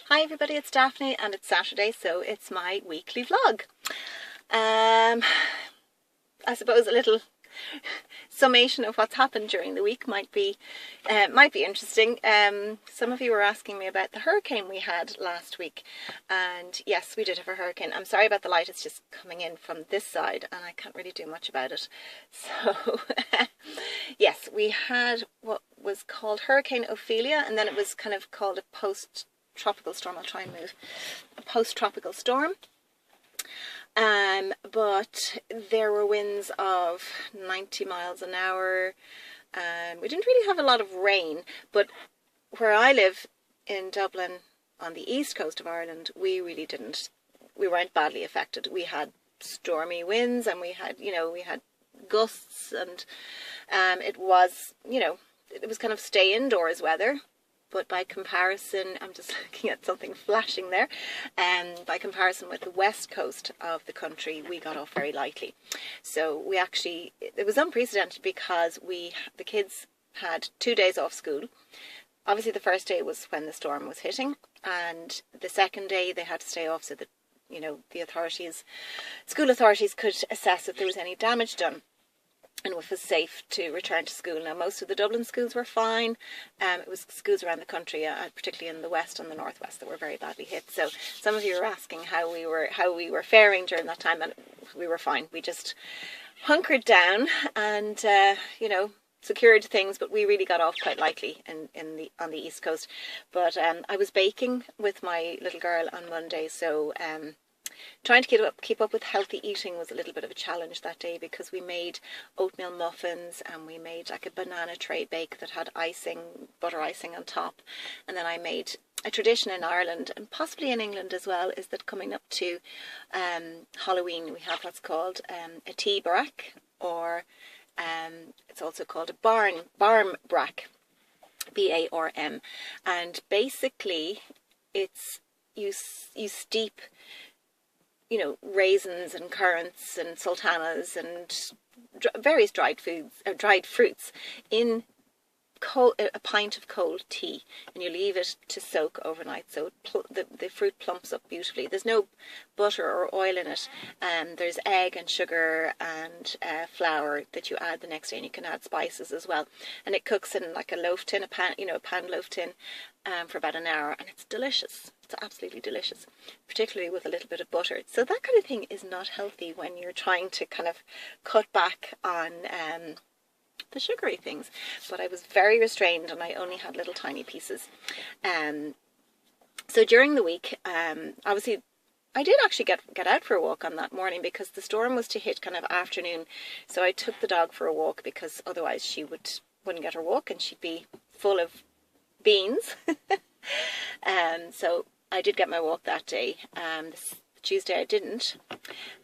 Hi everybody, it's Daphne and it's Saturday, so it's my weekly vlog. I suppose a little summation of what's happened during the week might be interesting. Some of you were asking me about the hurricane we had last week, and yes, we did have a hurricane. I'm sorry about the light, it's just coming in from this side and I can't really do much about it. So yes, we had what was called Hurricane Ophelia, and then it was kind of called a post-tropical storm. I'll try and move. A post-tropical storm. But there were winds of 90 miles an hour. We didn't really have a lot of rain, but where I live in Dublin on the east coast of Ireland, we really didn't. We weren't badly affected. We had stormy winds and we had gusts, and it was kind of stay indoors weather. But by comparison, I'm just looking at something flashing there, by comparison with the west coast of the country, we got off very lightly. So it was unprecedented because the kids had 2 days off school. Obviously the first day was when the storm was hitting, and the second day they had to stay off so that, the school authorities could assess if there was any damage done and if it was safe to return to school. Now, most of the Dublin schools were fine. It was schools around the country, particularly in the west and the northwest, that were very badly hit. So some of you were asking how we were faring during that time, and we were fine. We just hunkered down and secured things, but we really got off quite lightly on the east coast. But I was baking with my little girl on Monday, so trying to keep up with healthy eating was a little bit of a challenge that day, because we made oatmeal muffins and we made like a banana tray bake that had butter icing on top. And then I made a tradition in Ireland, and possibly in England as well, is that coming up to Halloween we have what's called a tea brack, or it's also called a barm brack, B-A-R-M, and basically it's you steep raisins and currants and sultanas and various dried fruits in a pint of cold tea, and you leave it to soak overnight, so the fruit plumps up beautifully. There's no butter or oil in it. There's egg and sugar and flour that you add the next day, and you can add spices as well. And it cooks in like a loaf tin, a pound loaf tin, for about an hour, and it's delicious. It's absolutely delicious, particularly with a little bit of butter. So that kind of thing is not healthy when you're trying to kind of cut back on the sugary things. But I was very restrained and I only had little tiny pieces. So during the week, obviously I did actually get out for a walk on that morning, because the storm was to hit kind of afternoon. So I took the dog for a walk, because otherwise she wouldn't get her walk and she'd be full of beans. So I did get my walk that day. Tuesday I didn't,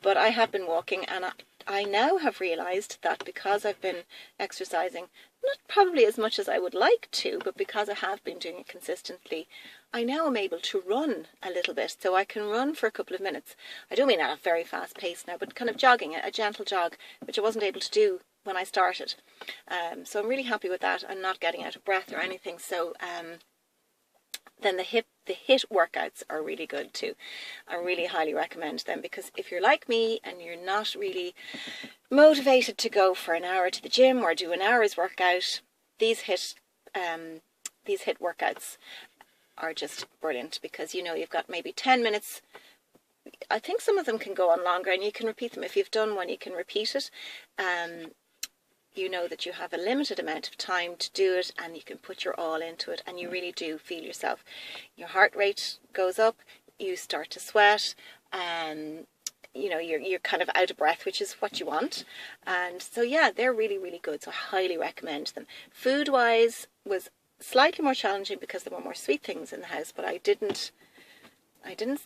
but I have been walking, and I now have realised that because I've been exercising, not probably as much as I would like to, but because I have been doing it consistently, I now am able to run a little bit. So I can run for a couple of minutes. I don't mean at a very fast pace now, but kind of jogging, a gentle jog, which I wasn't able to do when I started. So I'm really happy with that. I'm not getting out of breath or anything. So then the HIIT workouts are really good too. I really highly recommend them, because if you're like me and you're not really motivated to go for an hour to the gym or do an hour's workout, these HIIT workouts are just brilliant, because you've got maybe 10 minutes. I think some of them can go on longer, and you can repeat them. If you've done one, you can repeat it. You know that you have a limited amount of time to do it, and you can put your all into it, and you really do feel yourself. Your heart rate goes up, you start to sweat, and you're kind of out of breath, which is what you want. And so yeah, they're really, really good. So I highly recommend them. Food wise was slightly more challenging because there were more sweet things in the house, but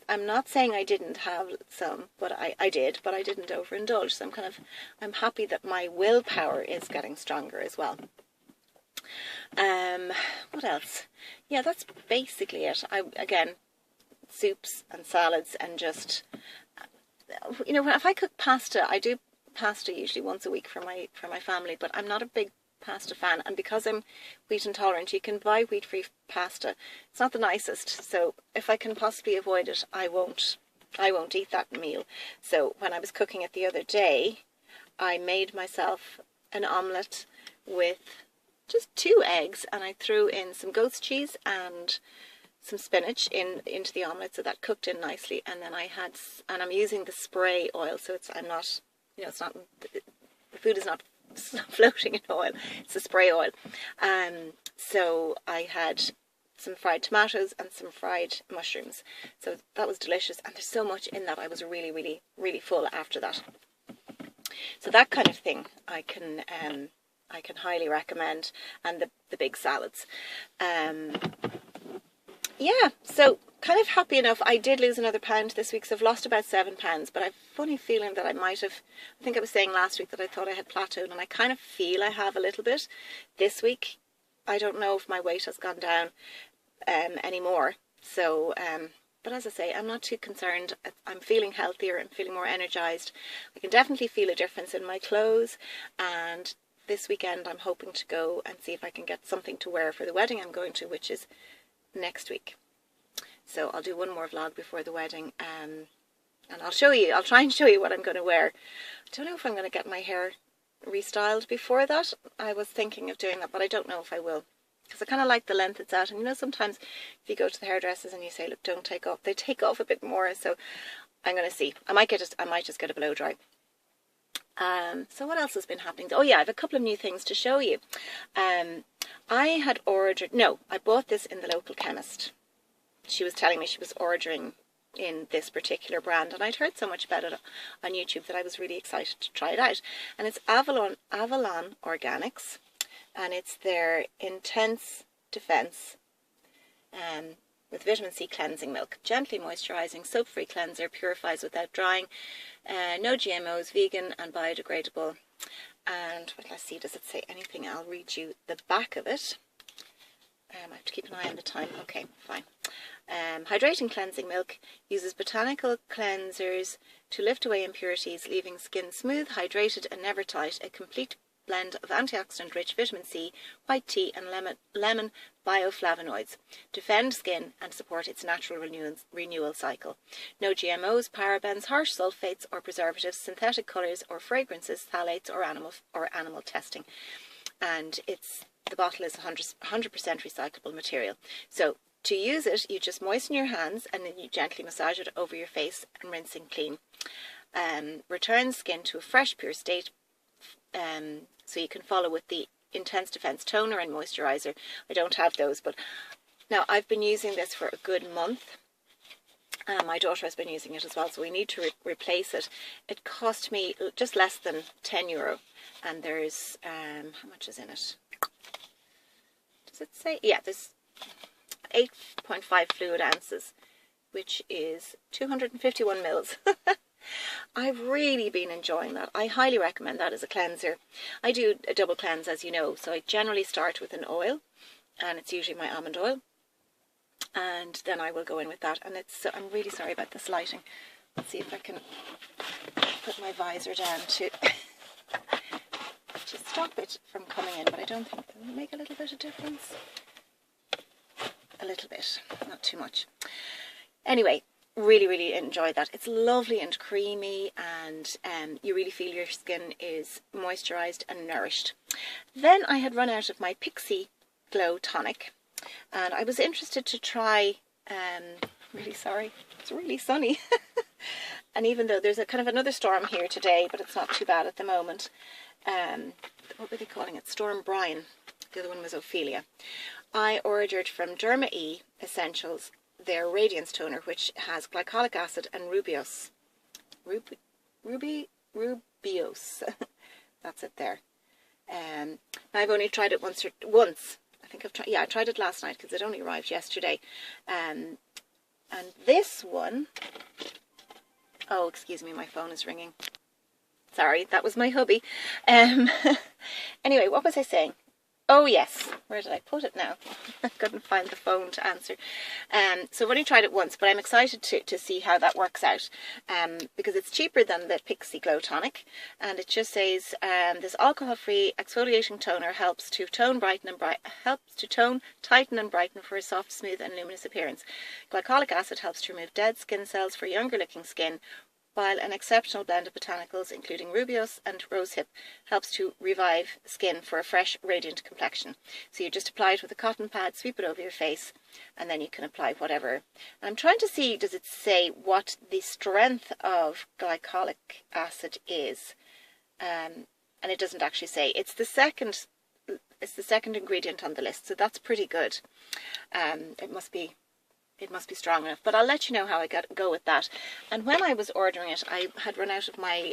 I'm not saying I didn't have some, but I did, but I didn't overindulge. So I'm happy that my willpower is getting stronger as well. What else? Yeah, that's basically it. Again, soups and salads, and just, if I cook pasta, I do pasta usually once a week for my family, but I'm not a big pasta fan, and because I'm wheat intolerant, you can buy wheat-free pasta. It's not the nicest, so if I can possibly avoid it, I won't eat that meal. So when I was cooking it the other day, I made myself an omelette with just 2 eggs, and I threw in some goat's cheese and some spinach into the omelette, so that cooked in nicely. And then I'm using the spray oil, so the food is not floating in oil, it's the spray oil. So I had some fried tomatoes and some fried mushrooms, so that was delicious, and there's so much in that. I was really, really, really full after that. So that kind of thing I can highly recommend, and the big salads. Yeah, so kind of happy enough. I did lose another pound this week, so I've lost about 7 pounds, but I've a funny feeling that I think I was saying last week that I thought I had plateaued, and I kind of feel I have a little bit this week. I don't know if my weight has gone down anymore, so but as I say, I'm not too concerned. I'm feeling healthier, I'm feeling more energized. I can definitely feel a difference in my clothes, and this weekend I'm hoping to go and see if I can get something to wear for the wedding I'm going to, which is next week. So I'll do one more vlog before the wedding, and I'll try and show you what I'm going to wear. I don't know if I'm going to get my hair restyled before that. I was thinking of doing that, but I don't know if I will, because I kind of like the length it's at. And you know, sometimes if you go to the hairdressers and you say, look, don't take off, they take off a bit more. So I'm going to see. I might just get a blow dry. So what else has been happening? Oh yeah, I have a couple of new things to show you. I bought this in the local chemist. She was telling me she was ordering in this particular brand, and I'd heard so much about it on YouTube that I was really excited to try it out. And it's Avalon Organics, and it's their Intense Defense with vitamin C cleansing milk. Gently moisturizing, soap-free cleanser, purifies without drying, no GMOs, vegan and biodegradable. And let's see, does it say anything? I'll read you the back of it. I have to keep an eye on the time. Okay, fine. Hydrating cleansing milk uses botanical cleansers to lift away impurities, leaving skin smooth, hydrated and never tight. A complete blend of antioxidant-rich vitamin C, white tea and lemon bioflavonoids. Defend skin and support its natural renewal cycle. No GMOs, parabens, harsh sulfates or preservatives, synthetic colours or fragrances, phthalates or animal testing. And the bottle is 100% recyclable material. So to use it, you just moisten your hands and then you gently massage it over your face and rinsing clean. Returns skin to a fresh, pure state. So you can follow with the Intense Defense toner and moisturizer. I don't have those, but now I've been using this for a good month. My daughter has been using it as well, so we need to replace it. It cost me just less than €10, and there's how much is in it? Does it say? Yeah, there's 8.5 fluid ounces, which is 251 mils. I've really been enjoying that. I highly recommend that as a cleanser. I do a double cleanse, as you know, so I generally start with an oil, and it's usually my almond oil, and then I will go in with that. And I'm really sorry about this lighting. Let's see if I can put my visor down to stop it from coming in, but I don't think it will make a little bit of difference. A little bit, not too much. Anyway, really, really enjoy that. It's lovely and creamy, and you really feel your skin is moisturised and nourished. Then I had run out of my Pixie Glow Tonic, and I was interested to try, really sorry, it's really sunny. And even though there's a kind of another storm here today, but it's not too bad at the moment. What were they calling it? Storm Brian. The other one was Ophelia. I ordered from Derma E Essentials their radiance toner, which has glycolic acid and rooibos. Rooibos. That's it there. I've only tried it once. I think I tried it last night because it only arrived yesterday. And this one, oh, excuse me, my phone is ringing. Sorry, that was my hubby. Anyway, what was I saying? Oh yes, where did I put it now? I couldn't find the phone to answer. So I've only tried it once, but I'm excited to see how that works out, because it's cheaper than the Pixie Glow Tonic, and it just says this alcohol-free exfoliating toner helps to tone, tighten and brighten for a soft, smooth and luminous appearance. Glycolic acid helps to remove dead skin cells for younger looking skin, while an exceptional blend of botanicals, including rooibos and rosehip, helps to revive skin for a fresh, radiant complexion. So you just apply it with a cotton pad, sweep it over your face, and then you can apply whatever. And I'm trying to see, does it say what the strength of glycolic acid is? And it doesn't actually say. It's the second ingredient on the list, so that's pretty good. It must be strong enough, but I'll let you know how I go with that. And when I was ordering it, I had run out of my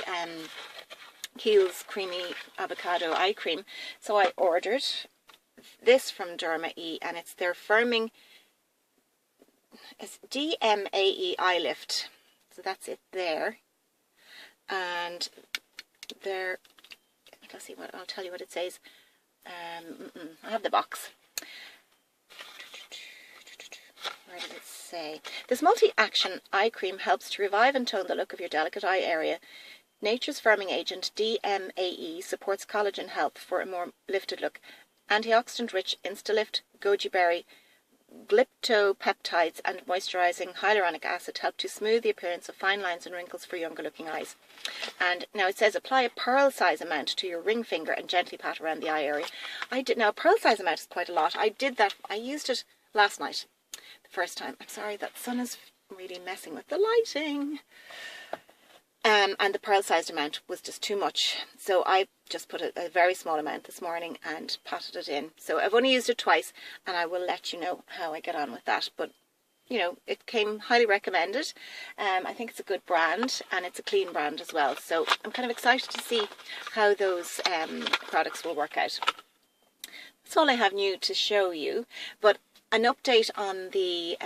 Kiehl's Creamy Avocado Eye Cream, so I ordered this from Derma E, and it's their firming, it's DMAE Eye Lift, so that's it there. And there, let's see what, I'll tell you what it says. I have the box. Where does it say? This multi-action eye cream helps to revive and tone the look of your delicate eye area. Nature's firming agent, DMAE, supports collagen health for a more lifted look. Antioxidant-rich Instalift, goji berry, glyptopeptides and moisturizing hyaluronic acid help to smooth the appearance of fine lines and wrinkles for younger looking eyes. And now it says apply a pearl size amount to your ring finger and gently pat around the eye area. Now a pearl size amount is quite a lot. I did that, I used it last night. First time. I'm sorry, that sun is really messing with the lighting. And the pearl sized amount was just too much, so I just put a very small amount this morning and patted it in. So I've only used it twice, and I will let you know how I get on with that. But you know, it came highly recommended. I think it's a good brand, and it's a clean brand as well, so I'm kind of excited to see how those products will work out. That's all I have new to show you, but an update on the,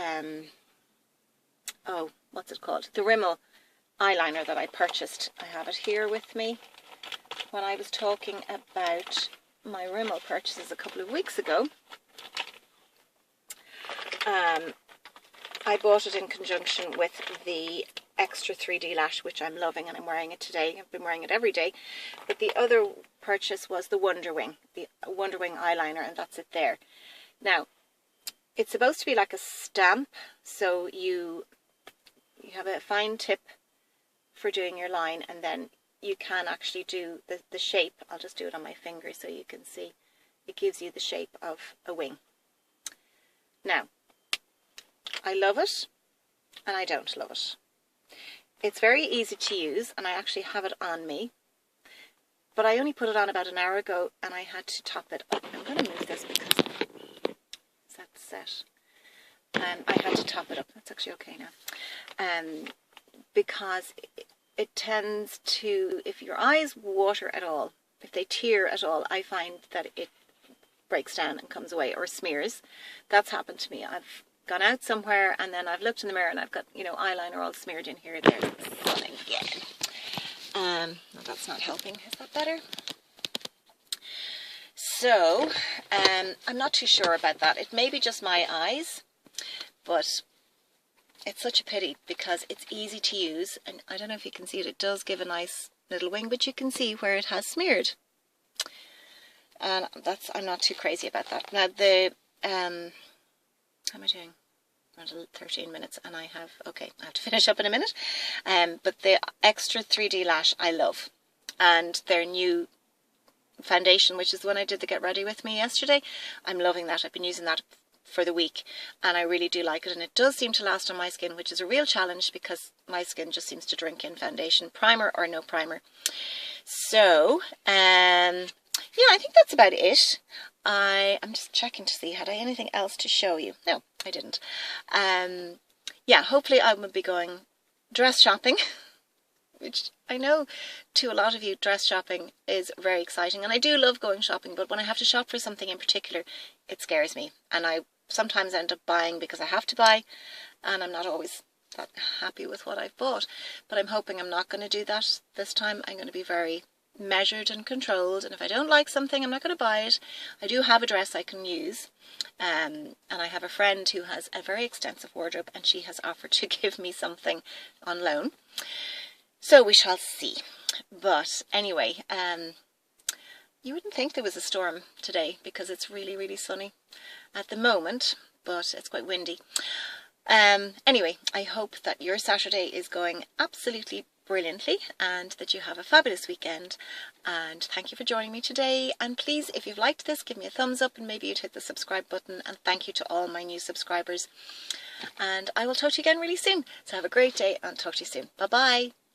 what's it called? The Rimmel eyeliner that I purchased. I have it here with me. When I was talking about my Rimmel purchases a couple of weeks ago, I bought it in conjunction with the Extra 3D Lash, which I'm loving, and I'm wearing it today. I've been wearing it every day. But the other purchase was the Wonder Wing, the Wonder Wing eyeliner, and that's it there. Now, it's supposed to be like a stamp, so you have a fine tip for doing your line, and then you can actually do the shape. I'll just do it on my finger so you can see. It gives you the shape of a wing. Now, I love it, and I don't love it. It's very easy to use, and I actually have it on me, but I only put it on about an hour ago, and I had to top it up. I'm going to move this because that's set. I had to top it up. That's actually okay now. Because it tends to, if your eyes water at all, if they tear at all, I find that it breaks down and comes away, or smears. That's happened to me. I've gone out somewhere and then I've looked in the mirror and I've got, you know, eyeliner all smeared in here. There's the sun again. No, that's not helping. Is that better? So, I'm not too sure about that. It may be just my eyes, but it's such a pity because it's easy to use, and I don't know if you can see it. It does give a nice little wing, but you can see where it has smeared. And I'm not too crazy about that. Now the how am I doing? Around 13 minutes, and I have to finish up in a minute. But the Extra 3D Lash I love, and their new foundation, which is the one I did the Get Ready With Me yesterday, I'm loving that. I've been using that for the week, and I really do like it, and it does seem to last on my skin, which is a real challenge because my skin just seems to drink in foundation, primer or no primer. So yeah, I think that's about it. I'm just checking to see, had I anything else to show you? No, I didn't. Yeah, hopefully I will be going dress shopping, which I know to a lot of you dress shopping is very exciting, and I do love going shopping, but when I have to shop for something in particular, it scares me, and I sometimes end up buying because I have to buy, and I'm not always that happy with what I've bought. But I'm hoping I'm not going to do that this time. I'm going to be very measured and controlled, and if I don't like something, I'm not going to buy it. I do have a dress I can use, and I have a friend who has a very extensive wardrobe, and she has offered to give me something on loan. So we shall see. But anyway, you wouldn't think there was a storm today because it's really, really sunny at the moment, but it's quite windy. Anyway, I hope that your Saturday is going absolutely brilliantly and that you have a fabulous weekend, and thank you for joining me today. And please, if you've liked this, give me a thumbs up and maybe you'd hit the subscribe button, and thank you to all my new subscribers, and I will talk to you again really soon. So have a great day and talk to you soon. Bye bye.